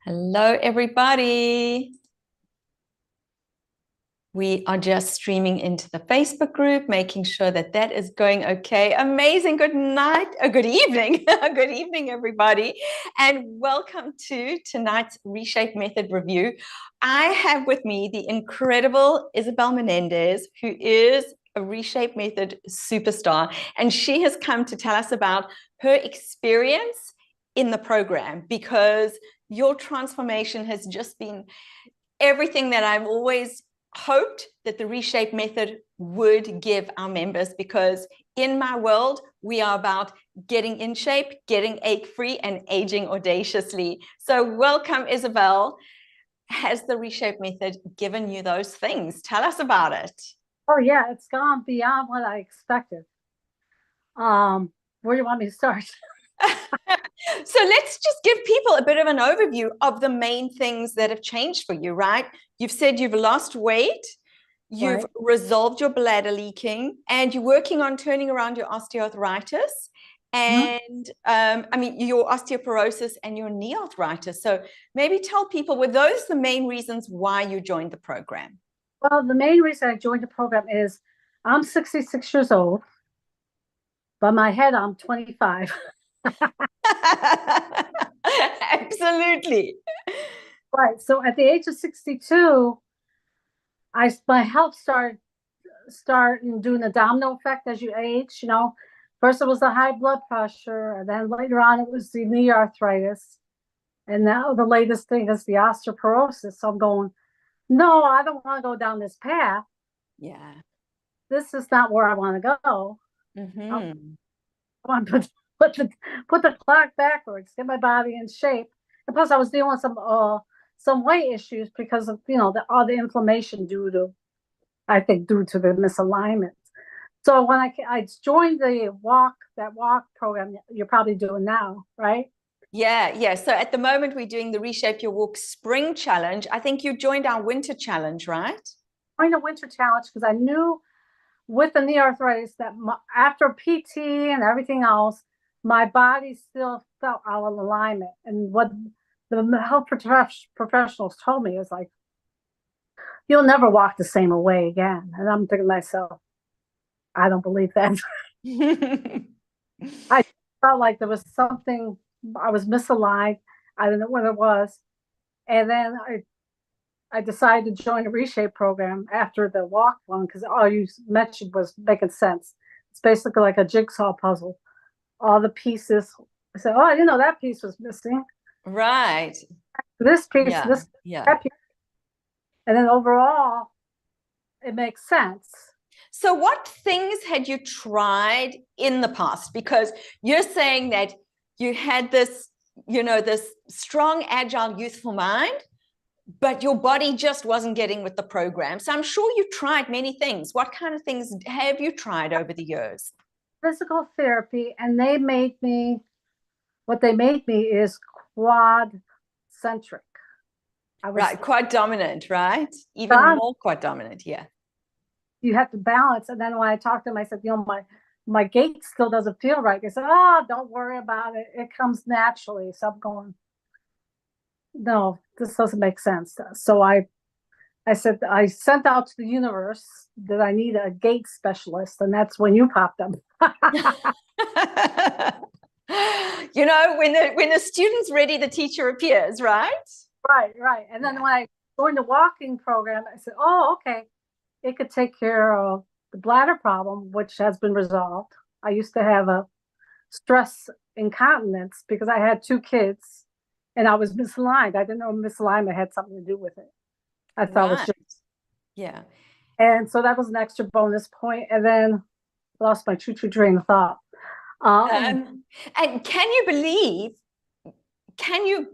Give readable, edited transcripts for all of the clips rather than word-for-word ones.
Hello, everybody. We are just streaming into the Facebook group, making sure that that is going okay. Amazing. Good night. Good evening. Good evening, everybody. And welcome to tonight's Reshape Method review. I have with me the incredible Isabel Menendez, who is a Reshape Method superstar. And she has come to tell us about her experience in the program, because your transformation has just been everything that I've always hoped that the Reshape Method would give our members, because in my world, we are about getting in shape, getting ache-free, and aging audaciously. So welcome, Isabel. Has the Reshape Method given you those things? Tell us about it. Oh yeah, it's gone beyond what I expected. Where do you want me to start? So let's just give people a bit of an overview of the main things that have changed for you, right? You've said you've lost weight, you've resolved your bladder leaking, and you're working on turning around your osteoarthritis and I mean your osteoporosis and your knee arthritis. So maybe tell people, were those the main reasons why you joined the program? Well, the main reason I joined the program is I'm 66 years old, but my head I'm 25. Absolutely. Right. So at the age of 62, my health starting doing a domino effect as you age. First it was the high blood pressure, and then later on it was the knee arthritis, and now the latest thing is the osteoporosis. So I'm going, no, I don't want to go down this path. Yeah. This is not where I want to go. I want to put the clock backwards, get my body in shape. And plus, I was dealing with some weight issues because of all the inflammation due to the misalignment. So when I joined the walk program you're probably doing now, right? Yeah. So at the moment, we're doing the Reshape Your Walk Spring Challenge. I think you joined our Winter Challenge, right? Joined the Winter Challenge because I knew with the knee arthritis that after PT and everything else, my body still felt out of alignment. And what the health professionals told me is like, you'll never walk the same way again. And I'm thinking to myself, I don't believe that. I felt like there was something, I was misaligned. I don't know what it was. And then I decided to join a Reshape program after the walk one because all you mentioned was making sense. It's basically like a jigsaw puzzle. All the pieces. I said, oh, I didn't know that piece was missing. Right. This piece, that piece. And then overall, it makes sense. So what things had you tried in the past? Because you're saying that you had this, this strong, agile, youthful mind, but your body just wasn't getting with the program. So I'm sure you tried many things. What kind of things have you tried over the years? Physical therapy, and what they made me is quad centric. Right, quite dominant, right? Even more quite dominant, yeah. You have to balance. And then when I talked to them, I said, my gait still doesn't feel right. They said, oh, don't worry about it. It comes naturally. So I'm going, no, this doesn't make sense. So I said, I sent out to the universe that I need a gait specialist. And that's when you popped up. When the student's ready, the teacher appears, right? Right. And then when I joined the walking program, I said, oh, okay. It could take care of the bladder problem, which has been resolved. I used to have a stress incontinence because I had 2 kids and I was misaligned. I didn't know misalignment had something to do with it. I thought it was just. Yeah. And so that was an extra bonus point. And then lost my true train of thought. And can you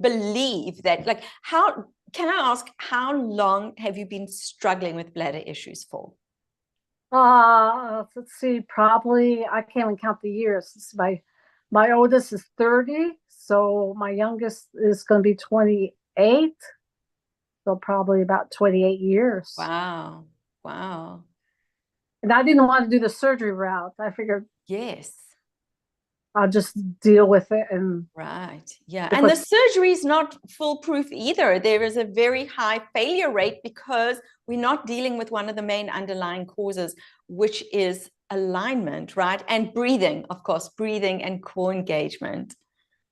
believe that, like, can I ask, how long have you been struggling with bladder issues for? Let's see, probably, I can't even count the years. My oldest is 30, so my youngest is going to be 28, so probably about 28 years. Wow. And I didn't want to do the surgery route. I figured, yes, I'll just deal with it. And right. Yeah. And the surgery is not foolproof either. There is a very high failure rate because we're not dealing with one of the main underlying causes, which is alignment, right? And breathing, of course, breathing and core engagement.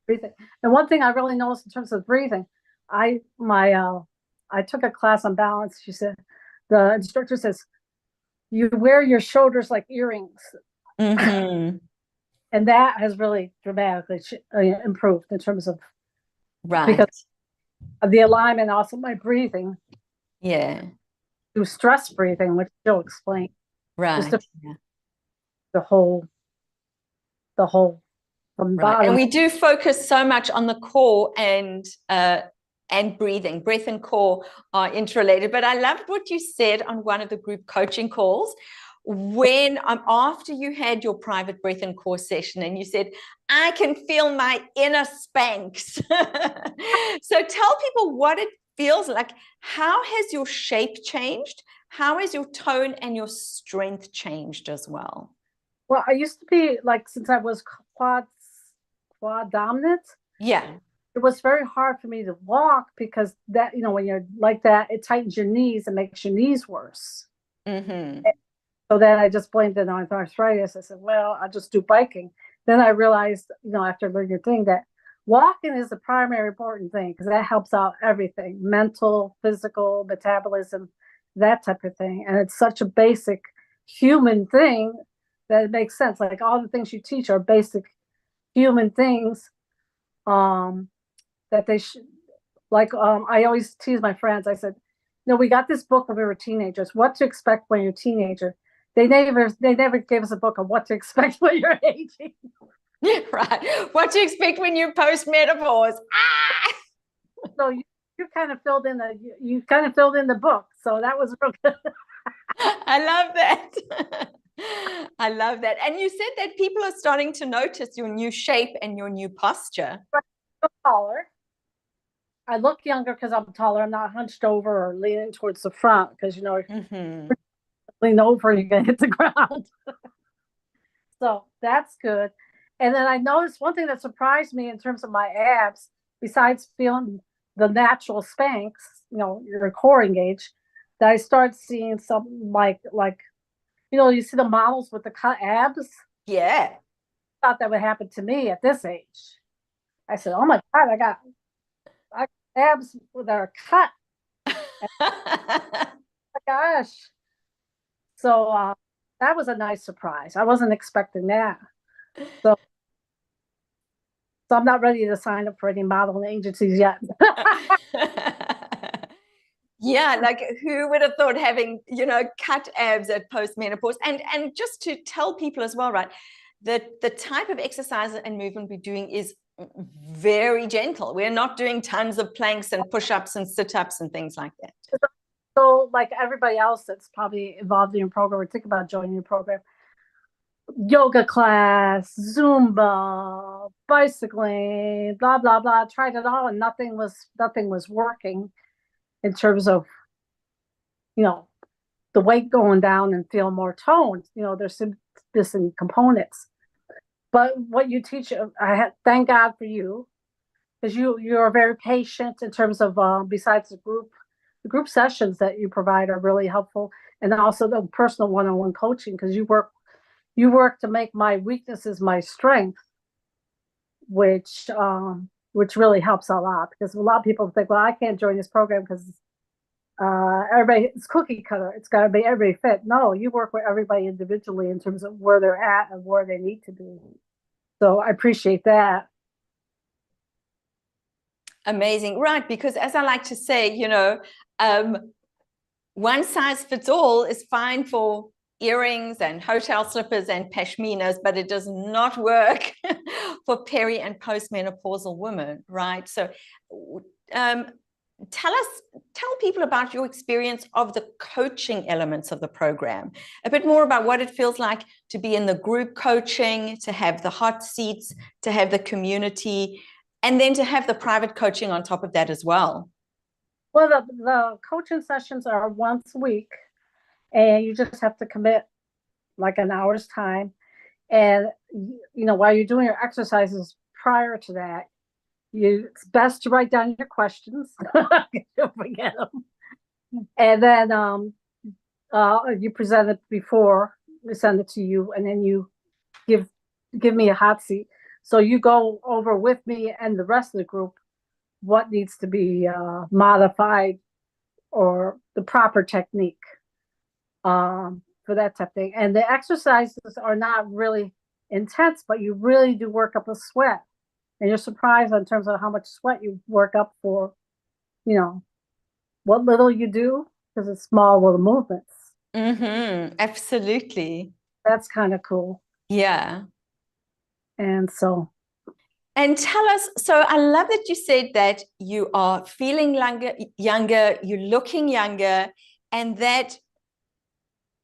Breathing. And one thing I really noticed in terms of breathing, I took a class on balance. She said, the instructor says, you wear your shoulders like earrings. Mm-hmm. And that has really dramatically improved in terms of, right, because of the alignment, also my breathing. Yeah. Do stress breathing, which she'll explain. Right. Yeah. The whole from Right. bottom. And we do focus so much on the core and breathing. Breath and core are interrelated. But I loved what you said on one of the group coaching calls when after you had your private breath and core session, and you said, I can feel my inner Spanx. So tell people what it feels like. How has your shape changed? How has your tone and your strength changed as well? Well, I used to be like, since I was quad dominant. Yeah. It was very hard for me to walk because that, when you're like that, it tightens your knees and makes your knees worse. Mm-hmm. So then I just blamed it on arthritis. I said, well, I'll just do biking. Then I realized, after learning your thing, that walking is the primary important thing because that helps out everything, mental, physical, metabolism, that type of thing. And it's such a basic human thing that it makes sense. Like all the things you teach are basic human things that they should, like, I always tease my friends. I said, we got this book when we were teenagers, What to Expect When You're a Teenager. They never gave us a book of what to expect when you're aging. Right. What to expect when you're post-menopause. Ah! So you kind of filled in the book. So that was real good. I love that. I love that. And you said that people are starting to notice your new shape and your new posture. I'm taller. I look younger because I'm taller. I'm not hunched over or leaning towards the front because Mm-hmm. lean over, you're gonna hit the ground. So that's good. And then I noticed one thing that surprised me in terms of my abs, besides feeling the natural Spanx, your core engage, that I started seeing something like you see the models with the cut abs. Yeah. I thought that would happen to me at this age. I said, oh my God, I got abs that are cut. Oh my gosh. So that was a nice surprise. I wasn't expecting that. So I'm not ready to sign up for any modeling agencies yet. Yeah, like who would have thought having, cut abs at postmenopause? And just to tell people as well, right, the type of exercise and movement we're doing is very gentle. We're not doing tons of planks and push-ups and sit-ups and things like that. So like everybody else that's probably involved in your program or think about joining your program, yoga class, Zumba, bicycling, blah, blah, blah, tried it all and nothing was working in terms of, the weight going down and feel more toned. There's some missing components. But what you teach, thank God for you, because you're very patient in terms of besides the group sessions that you provide are really helpful, and also the personal one-on-one coaching, because you work to make my weaknesses my strength, which really helps a lot, because a lot of people think, well, I can't join this program because everybody, it's cookie cutter, it's got to be everybody fit. No, you work with everybody individually in terms of where they're at and where they need to be. So I appreciate that. Amazing. Right. Because as I like to say, one size fits all is fine for earrings and hotel slippers and pashminas, but it does not work for peri and postmenopausal women, right? So tell people about your experience of the coaching elements of the program, a bit more about what it feels like to be in the group coaching, to have the hot seats, to have the community, and then to have the private coaching on top of that as well. Well, the coaching sessions are once a week, and you just have to commit like an hour's time. And while you're doing your exercises prior to that, it's best to write down your questions. Don't forget them. And then you present it before we send it to you, and then you give me a hot seat. So you go over with me and the rest of the group what needs to be modified or the proper technique for that type of thing. And the exercises are not really intense, but you really do work up a sweat. And you're surprised in terms of how much sweat you work up for, what little you do, because it's small little movements. Absolutely. That's kind of cool. Yeah. And tell us, so I love that you said that you are feeling younger, you're looking younger, and that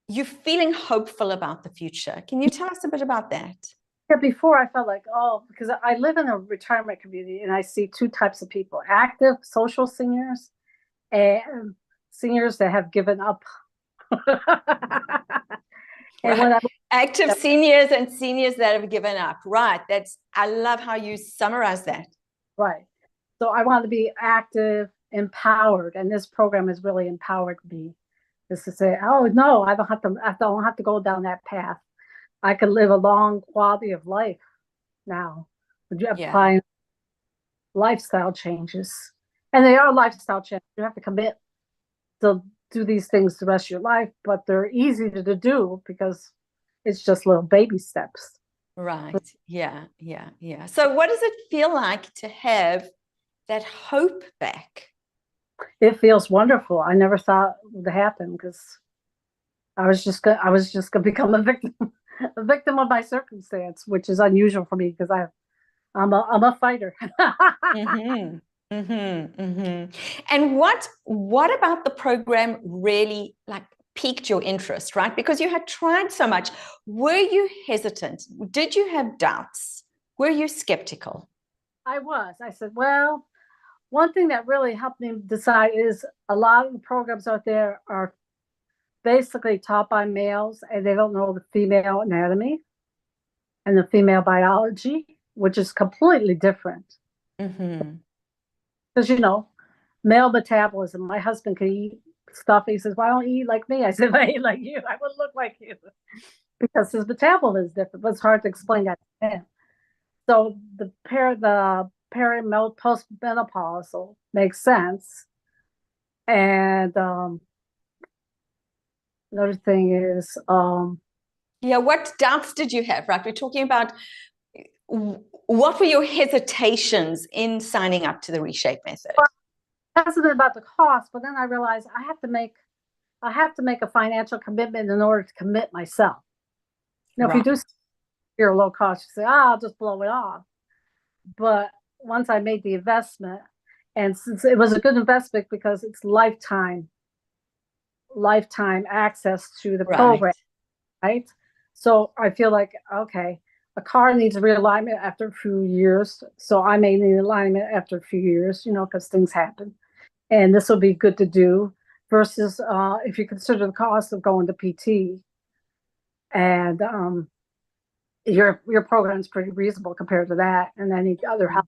you're feeling hopeful about the future. Can you tell us a bit about that? Yeah, before I felt like, because I live in a retirement community and I see two types of people: active social seniors and seniors that have given up. Right. Active seniors and seniors that have given up. Right. I love how you summarize that. Right. So I want to be active, empowered, and this program has really empowered me. Is to say, oh no, I don't have to go down that path. I can live a long quality of life now. Would you apply lifestyle changes? And they are lifestyle changes. You have to commit to do these things the rest of your life, but they're easy to do because it's just little baby steps. Right. Yeah. So what does it feel like to have that hope back? It feels wonderful. I never thought it would happen because I was just gonna become a victim of my circumstance, which is unusual for me because I'm a fighter. And what about the program really piqued your interest, right? Because you had tried so much. Were you hesitant? Did you have doubts? Were you skeptical? I was. I said, well, one thing that really helped me decide is a lot of the programs out there are basically taught by males and they don't know the female anatomy and the female biology, which is completely different. Because, male metabolism, my husband can eat stuff. He says, why don't you eat like me? I said, if I eat like you, I would look like you. Because his metabolism is different, but it's hard to explain that to him. So the postmenopausal makes sense. And another thing is what doubts did you have, right? We're talking about what were your hesitations in signing up to the Reshape Method? Hesitant about the cost, but then I realized I have to make a financial commitment in order to commit myself. If you do your low cost, you say, I'll just blow it off. But once I made the investment, and since it was a good investment because it's lifetime access to the program, right? So I feel like, okay, a car needs a realignment after a few years. So I may need alignment after a few years, because things happen. And this will be good to do versus if you consider the cost of going to PT. And your program is pretty reasonable compared to that. And any other health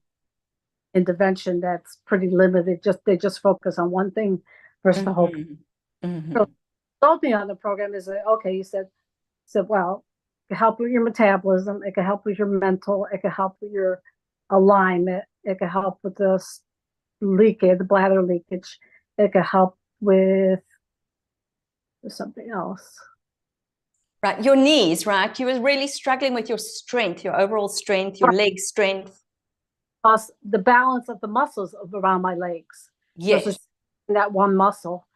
intervention that's pretty limited. They just focus on one thing versus the whole. So told me on the program is that, okay, you said, well, it can help with your metabolism, it can help with your mental, it can help with your alignment, it can help with the bladder leakage, it can help with something else. Right, your knees, right? You were really struggling with your strength, your overall strength, your leg strength. Plus the balance of the muscles around my legs. Yes. So that one muscle.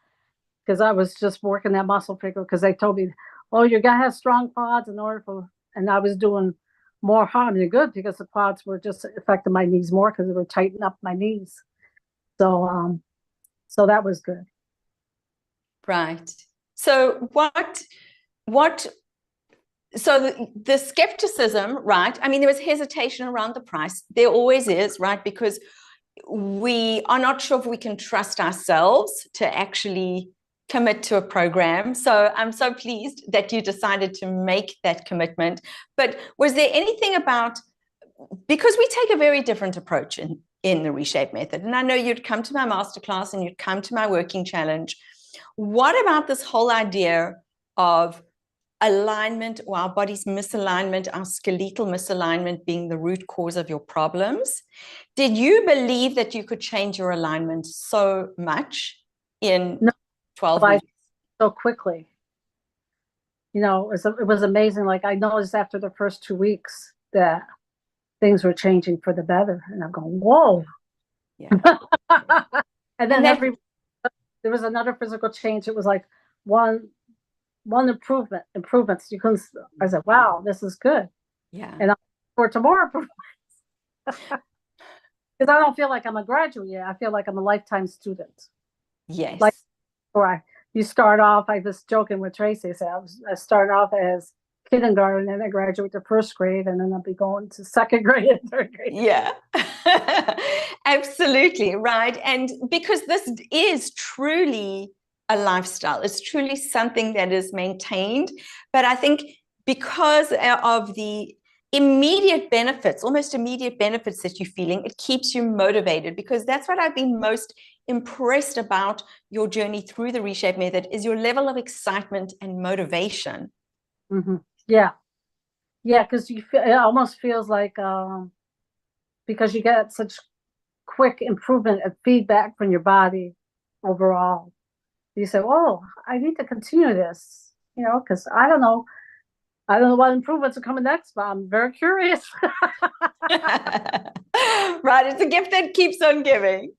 Because I was just working that muscle figure because they told me, oh, you gotta have strong quads in order for, and I was doing more harm than good because the quads were just affecting my knees more because they were tightening up my knees. So that was good. Right. So so the skepticism, right? I mean, there was hesitation around the price. There always is, right? Because we are not sure if we can trust ourselves to actually commit to a program. So I'm so pleased that you decided to make that commitment. But was there anything about, because we take a very different approach in the Reshape Method, and I know you'd come to my masterclass and you'd come to my working challenge. What about this whole idea of alignment, or our body's misalignment, our skeletal misalignment being the root cause of your problems? Did you believe that you could change your alignment so much in 12 weeks? So quickly. You know, it was amazing. Like, I noticed after the first 2 weeks that things were changing for the better. And I'm going, whoa. Yeah. And then there was another physical change. It was like one improvements. I said, wow, this is good. Yeah. And I'm for tomorrow improvements. Because I don't feel like I'm a graduate yet. I feel like I'm a lifetime student. Yes. Like, you start off, I was joking with Tracy. I started off as kindergarten, and I graduate to first grade, and then I'll be going to second grade and third grade. Yeah. Absolutely right. And because this is truly a lifestyle, it's truly something that is maintained. But I think because of the immediate benefits, almost immediate benefits that you're feeling, it keeps you motivated, because that's what I've been most impressed about your journey through the Reshape Method, is your level of excitement and motivation. Mm-hmm. Yeah. Yeah, because it almost feels like because you get such quick improvement and feedback from your body overall, you say, oh, I need to continue this, you know, because I don't know what improvements are coming next, but I'm very curious. Right, it's a gift that keeps on giving.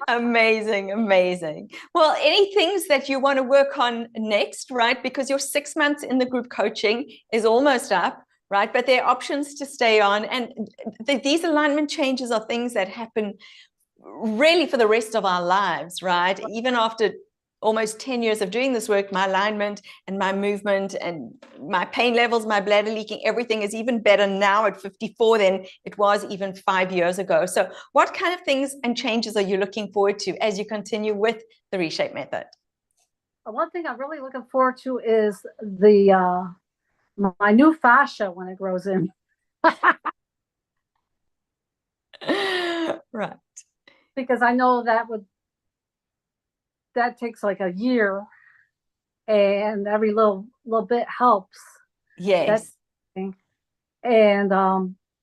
Amazing, amazing. Well, any things that you want to work on next, right? Because your 6 months in the group coaching is almost up, right? But there are options to stay on. And these alignment changes are things that happen really for the rest of our lives, right? Even after almost 10 years of doing this work, my alignment and my movement and my pain levels, my bladder leaking, everything is even better now at 54 than it was even 5 years ago. So what kind of things and changes are you looking forward to as you continue with the Reshape Method? One thing I'm really looking forward to is my new fascia when it grows in. Right. Because I know that takes like a year, and every little bit helps. Yes. And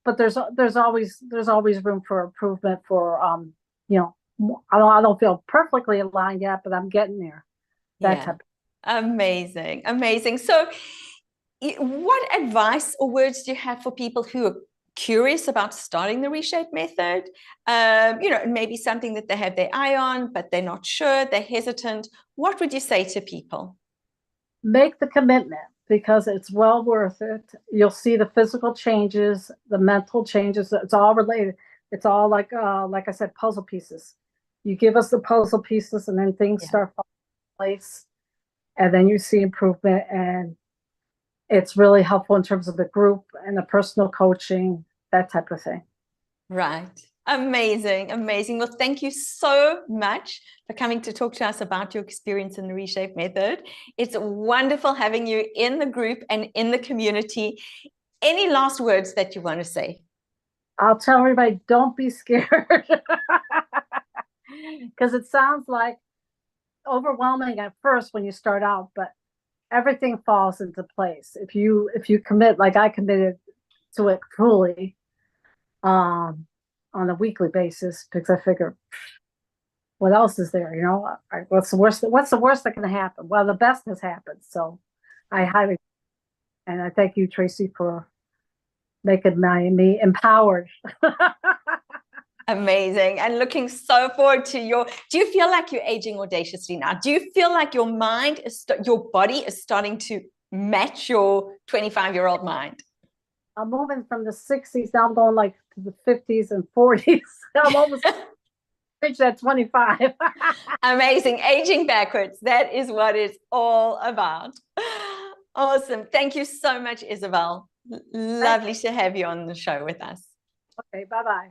but there's always room for improvement for you know, I don't feel perfectly aligned yet, but I'm getting there. That type. Amazing, amazing. So what advice or words do you have for people who are curious about starting the Reshape Method? You know, maybe something that they have their eye on, but they're not sure, they're hesitant. What would you say to people? Make the commitment, because it's well worth it. You'll see the physical changes, the mental changes. It's all related. It's all like I said, puzzle pieces. You give us the puzzle pieces, and then things start falling in place, and then you see improvement. And it's really helpful in terms of the group and the personal coaching, that type of thing. Right. Amazing, amazing. Well, thank you so much for coming to talk to us about your experience in the Reshape Method. It's wonderful having you in the group and in the community. Any last words that you want to say? I'll tell everybody, don't be scared. Because it sounds like overwhelming at first when you start out, but everything falls into place if you commit, like I committed to it fully, on a weekly basis, because I figure, what else is there? You know, what's the worst that can happen? Well, the best has happened. So I highly, and I thank you, Tracy, for making me empowered. Amazing. And looking so forward to do you feel like you're aging audaciously now? Do you feel like your mind your body is starting to match your 25-year-old mind? I'm moving from the 60s, now I'm going like to the 50s and 40s. I'm almost reached that 25. Amazing. Aging backwards. That is what it's all about. Awesome. Thank you so much, Isabel. Lovely to have you on the show with us. Okay, bye-bye.